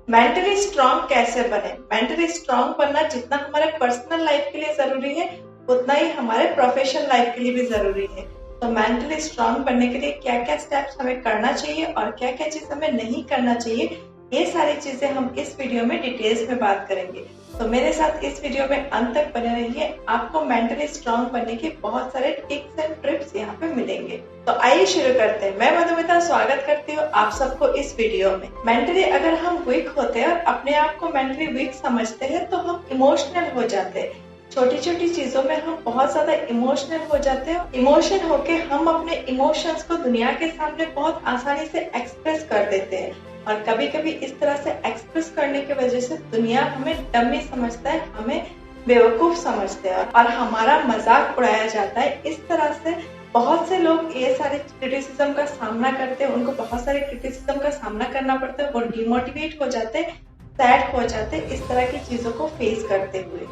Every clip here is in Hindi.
मेंटली स्ट्रांग कैसे बने? मेंटली स्ट्रांग बनना जितना हमारे पर्सनल लाइफ के लिए जरूरी है उतना ही हमारे प्रोफेशनल लाइफ के लिए भी जरूरी है। तो मेंटली स्ट्रांग बनने के लिए क्या क्या स्टेप्स हमें करना चाहिए और क्या क्या चीज हमें नहीं करना चाहिए, ये सारी चीजें हम इस वीडियो में डिटेल्स में बात करेंगे। तो मेरे साथ इस वीडियो में अंत तक बने रहिए, आपको मेंटली स्ट्रांग बनने के बहुत सारे टिप्स एंड ट्रिक्स यहाँ पे मिलेंगे। तो आइए शुरू करते हैं। मैं मधुमिता स्वागत करती हूँ आप सबको इस वीडियो में। मेंटली अगर हम वीक होते हैं और अपने आप को मेंटली वीक समझते हैं तो हम इमोशनल हो जाते हैं। छोटी छोटी चीजों में हम बहुत ज्यादा इमोशनल हो जाते हैं। इमोशन होके हम अपने इमोशंस को दुनिया के सामने बहुत आसानी से एक्सप्रेस कर देते हैं और कभी कभी इस तरह से एक्सप्रेस करने की वजह से दुनिया हमें डमी समझता है, हमें बेवकूफ समझते हैं और हमारा मजाक उड़ाया जाता है। इस तरह से बहुत से लोग ये सारे क्रिटिसिज्म का सामना करते हैं, उनको बहुत सारे क्रिटिसिज्म का सामना करना पड़ता है, वो डिमोटिवेट हो जाते हैं, सैड हो जाते हैं इस तरह की चीजों को फेस करते हुए।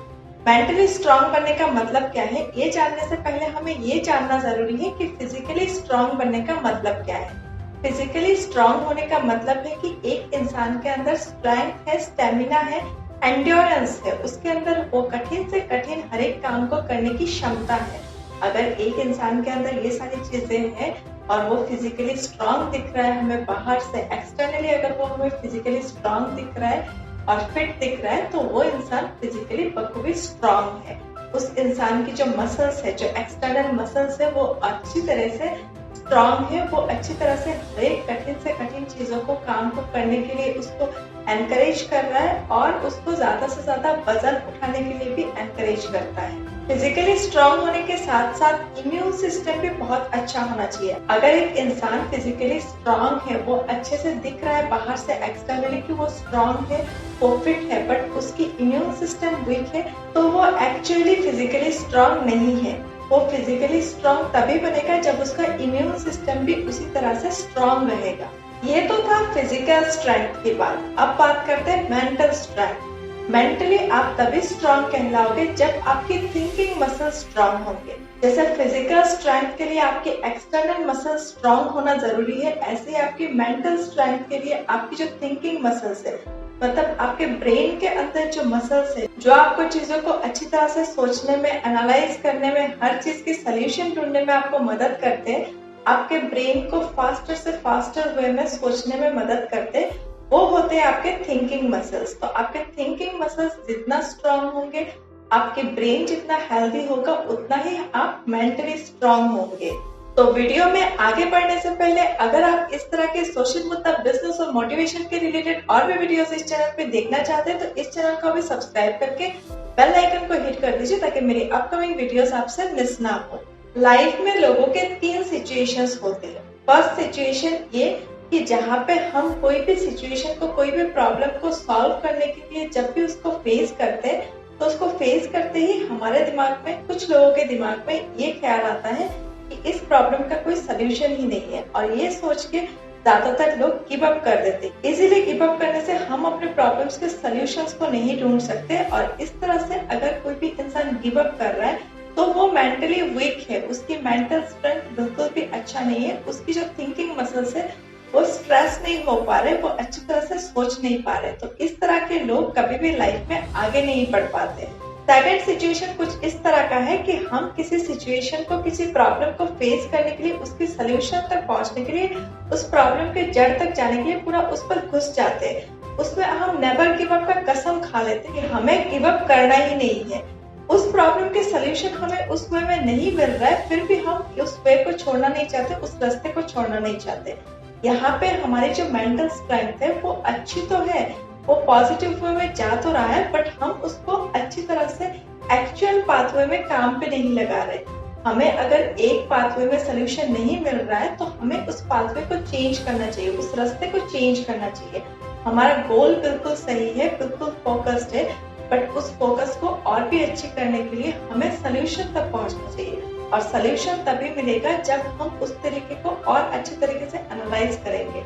मेंटली स्ट्रांग बनने का मतलब क्या है, ये जानने से पहले हमें ये जानना जरूरी है कि फिजिकली स्ट्रांग बनने का मतलब क्या है। फिजिकली स्ट्रांग होने का मतलब है कि एक इंसान के अंदर स्ट्रेंथ है, स्टेमिना है, एंड्योरेंस है, उसके अंदर वो कठिन से कठिन हर एक काम को करने की क्षमता है। अगर एक इंसान के अंदर ये सारी चीजें हैं और वो फिजिकली स्ट्रांग दिख रहा है, हमें बाहर से एक्सटर्नली अगर वो हमें फिजिकली स्ट्रांग दिख रहा है और फिट दिख रहा है तो वो इंसान फिजिकली बखूबी स्ट्रांग है। उस इंसान की जो मसल्स है, जो एक्सटर्नल मसल्स है, वो अच्छी तरह से स्ट्रांग है, वो अच्छी तरह से हर एक कठिन से कठिन चीजों को, काम को करने के लिए उसको एनकरेज कर रहा है और उसको ज्यादा से ज्यादा वजन उठाने के लिए भी एनकरेज करता है। फिजिकली स्ट्रांग होने के साथ साथ इम्यून सिस्टम भी बहुत अच्छा होना चाहिए। अगर एक इंसान फिजिकली स्ट्रांग है, वो अच्छे से दिख रहा है बाहर से एक्सटर्नली कि वो स्ट्रांग है, वो फिट है, बट उसकी इम्यून सिस्टम वीक है तो वो एक्चुअली फिजिकली स्ट्रांग नहीं है। वो फिजिकली स्ट्रांग तभी बनेगा जब उसका इम्यून सिस्टम भी उसी तरह से स्ट्रांग रहेगा। ये तो था फिजिकल स्ट्रेंथ की बात। अब बात करते हैं मेंटल स्ट्रेंथ। मेंटली आप तभी स्ट्रांग कहलाओगे जब आपकी थिंकिंग मसल स्ट्रांग होंगे। जैसे फिजिकल स्ट्रेंथ के लिए आपके एक्सटर्नल मसल स्ट्रांग होना जरूरी है, ऐसे ही आपकी मेंटल स्ट्रेंथ के लिए आपकी जो थिंकिंग मसल्स है, मतलब आपके ब्रेन के अंदर जो मसल्स है, जो आपको चीजों को अच्छी तरह से सोचने में, एनालाइज करने में, हर चीज की सोल्यूशन ढूंढने में आपको मदद करते हैं, आपके ब्रेन को फास्टर से फास्टर वे में सोचने में मदद करते हैं, वो होते हैं आपके थिंकिंग मसल्स। तो आपके थिंकिंग मसल्स जितना स्ट्रांग होंगे, आपके ब्रेन जितना हेल्दी होगा, उतना ही आप मेंटली स्ट्रांग होंगे। तो वीडियो में आगे बढ़ने से पहले अगर आप इस तरह के सोशल मुद्दा, बिजनेस और मोटिवेशन के रिलेटेड और भी वीडियोस इस चैनल पे देखना चाहते हैं तो इस चैनल को भी सब्सक्राइब करके बेल आइकन को हिट कर दीजिए ताकि मेरी अपकमिंग वीडियोस आपसे मिस ना हो। लाइफ में लोगों के 3 सिचुएशंस होते हैं। फर्स्ट सिचुएशन ये कि जहाँ पे हम कोई भी सिचुएशन को, कोई भी प्रॉब्लम को सॉल्व करने के लिए जब भी उसको फेस करते हैं तो उसको फेस करते ही हमारे दिमाग में, कुछ लोगों के दिमाग में ये ख्याल आता है कि इस प्रॉब्लम का कोई सोल्यूशन ही नहीं है और ये सोच के ज्यादातर लोग गिव अप कर देते हैं। इजीली गिव अप करने से हम अपने प्रॉब्लम्स के सोल्यूशंस को नहीं ढूंढ सकते और इस तरह से अगर कोई भी इंसान गिव अप कर रहा है तो वो मेंटली वीक है, उसकी मेंटल स्ट्रेंथ बिल्कुल भी अच्छा नहीं है, उसकी जो थिंकिंग मसल्स है वो स्ट्रेस नहीं हो पा रहे, वो अच्छी तरह से सोच नहीं पा रहे। तो इस तरह के लोग कभी भी लाइफ में आगे नहीं बढ़ पाते। सेकंड सिचुएशन कुछ इस तरह का है कि हम किसी सिचुएशन को, किसी प्रॉब्लम को फेस करने के लिए, उसकी सोल्यूशन तक पहुंचने के लिए, उस प्रॉब्लम के जड़ तक जाने के लिए पूरा उस पर घुस जाते हैं। उसमें हम नेवर गिव अप का कसम खा लेते हैं कि हमें गिव अप करना ही नहीं है। उस प्रॉब्लम के सोल्यूशन हमें उस वे में नहीं मिल रहा है, फिर भी हम उस वे को छोड़ना नहीं चाहते, उस रास्ते को छोड़ना नहीं चाहते। यहाँ पे हमारी जो मेंटल स्ट्रेंथ है वो अच्छी तो है, वो पॉजिटिव वे में जा तो रहा है, बट हम उसको अच्छी तरह से एक्चुअल पाथवे में काम पे नहीं लगा रहे। हमें अगर एक पाथवे में सोल्यूशन नहीं मिल रहा है तो हमें उस पाथवे को चेंज करना चाहिए, उस रास्ते को चेंज करना चाहिए। हमारा गोल बिल्कुल सही है, बिल्कुल फोकस्ड है, बट उस फोकस को और भी अच्छी करने के लिए हमें सोल्यूशन तक पहुंचना चाहिए और सोल्यूशन तभी मिलेगा जब हम उस तरीके को और अच्छे तरीके से एनालाइज करेंगे।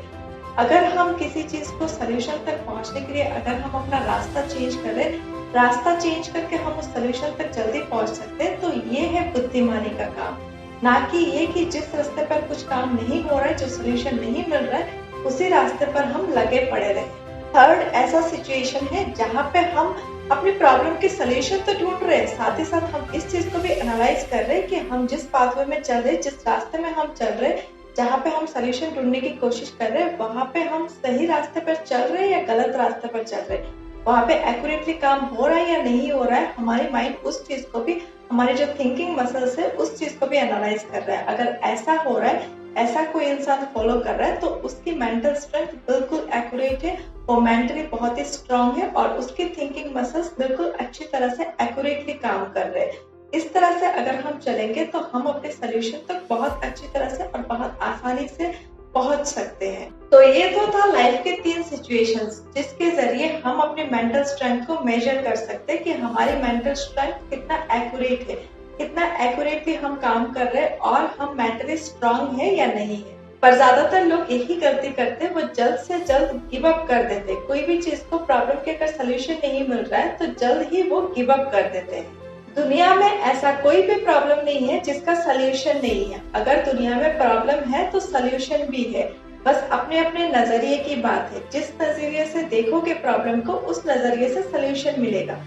अगर हम किसी चीज को सोल्यूशन तक पहुंचने के लिए अगर हम अपना रास्ता चेंज करें, रास्ता चेंज करके हम उस सोल्यूशन तक जल्दी पहुंच सकते हैं, तो ये है बुद्धिमानी का काम। ना कि ये कि जिस रास्ते पर कुछ काम नहीं हो रहा है, जो सोल्यूशन नहीं मिल रहा है, उसी रास्ते पर हम लगे पड़े रहे। थर्ड ऐसा सिचुएशन है जहाँ पे हम अपनी प्रॉब्लम के सलूशन तो ढूंढ रहे हैं, साथ ही साथ हम इस चीज को भी एनालाइज कर रहे हैं कि हम जिस पाथवे में चल रहे हैं, जिस रास्ते में हम चल रहे हैं, जहाँ पे हम सलूशन ढूंढने की कोशिश कर रहे हैं, वहां पे हम सही रास्ते पर चल रहे हैं या गलत रास्ते पर चल रहे हैं, वहां पे एक्यूरेटली काम हो रहा है या नहीं हो रहा है। हमारी माइंड उस चीज को भी, हमारे जो थिंकिंग मसल्स है उस चीज को भी एनालाइज कर रहा है। अगर ऐसा हो रहा है, ऐसा कोई इंसान फॉलो कर रहा है, तो उसकी मेंटल स्ट्रेंथ बिल्कुल एक्यूरेट है, वो मेंटली बहुत ही स्ट्रांग है और उसकी थिंकिंग मसल्स बिल्कुल अच्छी तरह से एक्यूरेटली काम कर रहे हैं। इस तरह से अगर हम चलेंगे तो हम अपने सोल्यूशन तक बहुत अच्छी तरह से और बहुत आसानी से पहुंच सकते हैं। तो ये तो था लाइफ के 3 सिचुएशंस जिसके जरिए हम अपने मेंटल स्ट्रेंथ को मेजर कर सकते हैं कि हमारी मेंटल स्ट्रेंथ कितना एक्यूरेट है, कितना एक्यूरेटली हम काम कर रहे हैं और हम मेंटली स्ट्रांग है या नहीं है। पर ज्यादातर लोग यही गलती करते हैं, वो जल्द से जल्द गिव अप कर देते हैं। कोई भी चीज को प्रॉब्लम के अगर सोल्यूशन नहीं मिल रहा है तो जल्द ही वो गिव अप कर देते हैं। दुनिया में ऐसा कोई भी प्रॉब्लम नहीं है जिसका सोल्यूशन नहीं है। अगर दुनिया में प्रॉब्लम है तो सोल्यूशन भी है, बस अपने अपने नजरिए की बात है। जिस नजरिए से देखोगे प्रॉब्लम को, उस नजरिए से सोल्यूशन मिलेगा।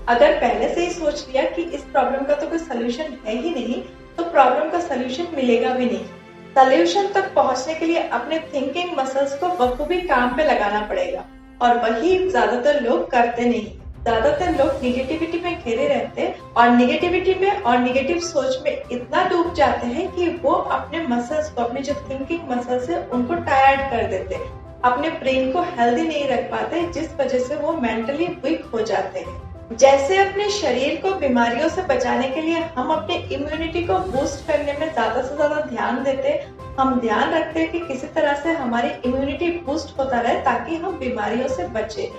अगर पहले से ही सोच लिया कि इस प्रॉब्लम का तो कोई सोल्यूशन है ही नहीं, तो प्रॉब्लम का सोल्यूशन मिलेगा भी नहीं। सोल्यूशन तक पहुंचने के लिए अपने थिंकिंग मसल्स को बखूबी काम पे लगाना पड़ेगा और वही ज्यादातर लोग करते नहीं। ज्यादातर लोग निगेटिविटी में घिरे रहते हैं और निगेटिविटी में और निगेटिव सोच में इतना डूब जाते हैं कि वो अपने मसल्स को, अपने जो थिंकिंग मसल्स है उनको टायर्ड कर देते हैं, अपने ब्रेन को हेल्दी नहीं रख पाते, जिस वजह से वो मेंटली वीक हो जाते हैं। जैसे अपने शरीर को बीमारियों से बचाने के लिए हम अपने इम्यूनिटी को बूस्ट करने में ज्यादा से ज्यादा ध्यान देते हैं, हम ध्यान रखते हैं कि किसी तरह से हमारी इम्यूनिटी बूस्ट होता रहे ताकि हम बीमारियों से बचे।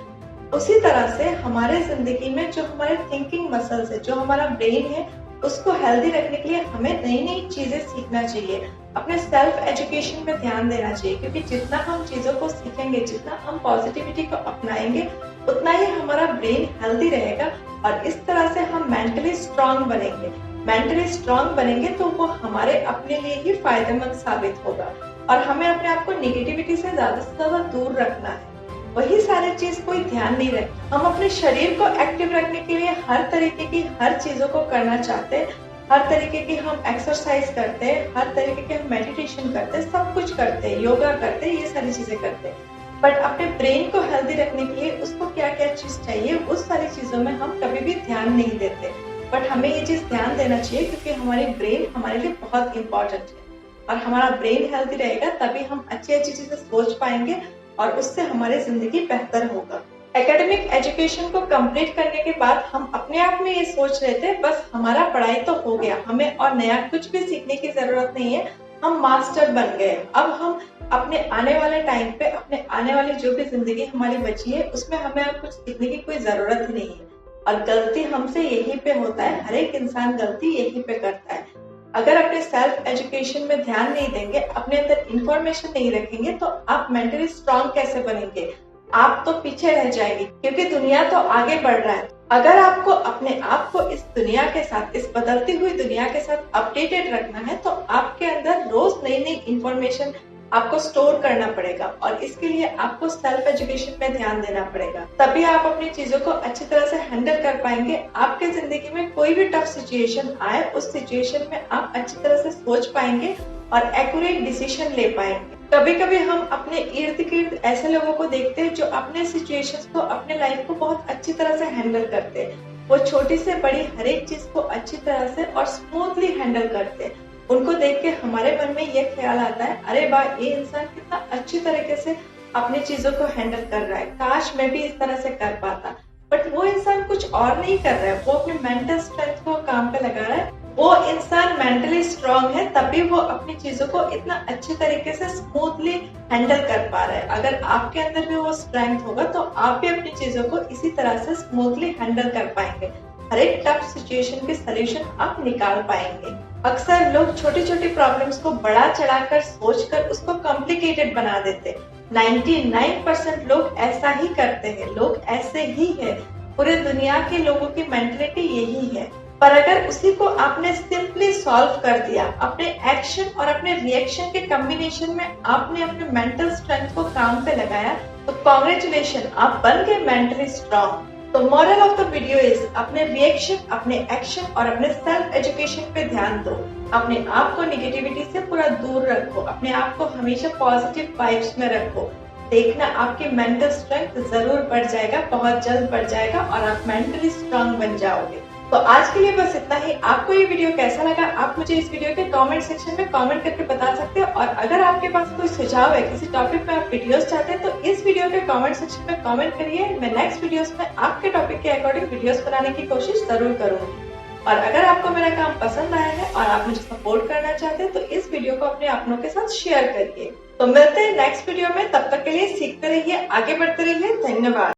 उसी तरह से हमारे जिंदगी में जो हमारे थिंकिंग मसल्स है, जो हमारा ब्रेन है, उसको हेल्दी रखने के लिए हमें नई नई चीजें सीखना चाहिए, अपने सेल्फ एजुकेशन में ध्यान देना चाहिए, क्योंकि जितना हम चीजों को सीखेंगे, जितना हम पॉजिटिविटी को अपनाएंगे, उतना ही हमारा ब्रेन हेल्दी रहेगा और इस तरह से हम मेंटली स्ट्रांग बनेंगे। मेंटली स्ट्रांग बनेंगे तो वो हमारे अपने लिए ही फायदेमंद साबित होगा और हमें अपने आप को निगेटिविटी से ज्यादा दूर रखना है। वही सारी चीज कोई ध्यान नहीं रखता। हम अपने शरीर को एक्टिव रखने के लिए हर तरीके की हर चीजों को करना चाहते हैं, हर तरीके की हम एक्सरसाइज करते हैं, हर तरीके के हम मेडिटेशन करते हैं, सब कुछ करते हैं, योगा करते हैं, ये सारी चीजें करते हैं। बट अपने ब्रेन को हेल्दी रखने के लिए उसको क्या क्या चीज चाहिए, उस सारी चीजों में हम कभी भी ध्यान नहीं देते। बट हमें ये चीज ध्यान देना चाहिए क्योंकि हमारी ब्रेन हमारे लिए बहुत इंपॉर्टेंट है और हमारा ब्रेन हेल्दी रहेगा तभी हम अच्छी अच्छी चीजें सोच पाएंगे और उससे हमारी जिंदगी बेहतर होगा। एकेडमिक एजुकेशन को कंप्लीट करने के बाद हम अपने आप में ये सोच रहे थे बस हमारा पढ़ाई तो हो गया, हमें और नया कुछ भी सीखने की जरूरत नहीं है, हम मास्टर बन गए। अब हम अपने आने वाले टाइम पे, अपने आने वाली जो भी जिंदगी हमारी बची है, उसमें हमें अब कुछ सीखने की कोई जरूरत ही नहीं है। और गलती हमसे यहीं पे होता है, हर एक इंसान गलती यहीं पे करता है। अगर अपने सेल्फ एजुकेशन में ध्यान नहीं देंगे, अपने अंदर इंफॉर्मेशन नहीं रखेंगे, तो आप मेंटली स्ट्रांग कैसे बनेंगे? आप तो पीछे रह जाएंगे क्योंकि दुनिया तो आगे बढ़ रहा है। अगर आपको अपने आप को इस दुनिया के साथ, इस बदलती हुई दुनिया के साथ अपडेटेड रखना है, तो आपके अंदर रोज नई नई इंफॉर्मेशन आपको स्टोर करना पड़ेगा और इसके लिए आपको सेल्फ एजुकेशन पे ध्यान देना पड़ेगा। तभी आप अपनी चीजों को अच्छी तरह से हैंडल कर पाएंगे। आपके जिंदगी में कोई भी टफ सिचुएशन आए, उस सिचुएशन में आप अच्छी तरह से सोच पाएंगे और एक्यूरेट डिसीजन ले पाएंगे। कभी कभी हम अपने इर्द गिर्द ऐसे लोगों को देखते हैं जो अपने सिचुएशंस को, अपने लाइफ को बहुत अच्छी तरह से हैंडल करते हैं। वो छोटी से बड़ी हर एक चीज को अच्छी तरह से और स्मूथली हैंडल करते हैं। उनको देख के हमारे मन में ये ख्याल आता है, अरे वाह, ये इंसान कितना अच्छी तरीके से अपनी चीजों को हैंडल कर रहा है, काश मैं भी इस तरह से कर पाता। बट वो इंसान कुछ और नहीं कर रहा है, वो अपने मेंटल स्ट्रेंथ को काम पे लगा रहा है। वो इंसान मेंटली स्ट्रांग है तभी वो अपनी चीजों को इतना अच्छे तरीके से स्मूथली हैंडल कर पा रहा है। अगर आपके अंदर भी वो स्ट्रेंथ होगा तो आप भी अपनी चीजों को इसी तरह से स्मूथली हैंडल कर पाएंगे। हर एक टफ सिचुएशन के सलूशन आप निकाल पाएंगे। अक्सर लोग छोटी छोटी प्रॉब्लम्स को बड़ा चढ़ाकर सोचकर उसको कॉम्प्लिकेटेड बना देते। 99% लोग ऐसा ही करते हैं, लोग ऐसे ही है। पूरे दुनिया के लोगों की मेंटलिटी यही है। पर अगर उसी को आपने सिंपली सॉल्व कर दिया, अपने एक्शन और अपने रिएक्शन के कॉम्बिनेशन में आपने अपने मेंटल स्ट्रेंथ को काम पे लगाया, तो कॉन्ग्रेचुलेशन, आप बन गए मेंटली स्ट्रांग। तो moral of the video is अपने रिएक्शन, अपने एक्शन और अपने सेल्फ एजुकेशन पे ध्यान दो। अपने आप को निगेटिविटी से पूरा दूर रखो, अपने आप को हमेशा पॉजिटिव वाइब्स में रखो। देखना आपकी मेंटल स्ट्रेंथ जरूर बढ़ जाएगा, बहुत जल्द बढ़ जाएगा और आप मेंटली स्ट्रांग बन जाओगे। तो आज के लिए बस इतना ही। आपको ये वीडियो कैसा लगा, आप मुझे इस वीडियो के कमेंट सेक्शन में कमेंट करके बता सकते हो। और अगर आपके पास कोई सुझाव है, किसी टॉपिक पे आप वीडियोस चाहते हैं, तो इस वीडियो के कमेंट सेक्शन में कमेंट करिए। मैं नेक्स्ट वीडियोस में आपके टॉपिक के अकॉर्डिंग वीडियोस बनाने की कोशिश जरूर करूंगी। और अगर आपको मेरा काम पसंद आया है और आप मुझे सपोर्ट करना चाहते हैं, तो इस वीडियो को अपने अपनों के साथ शेयर करिए। तो मिलते हैं नेक्स्ट वीडियो में, तब तक के लिए सीखते रहिए, आगे बढ़ते रहिए। धन्यवाद।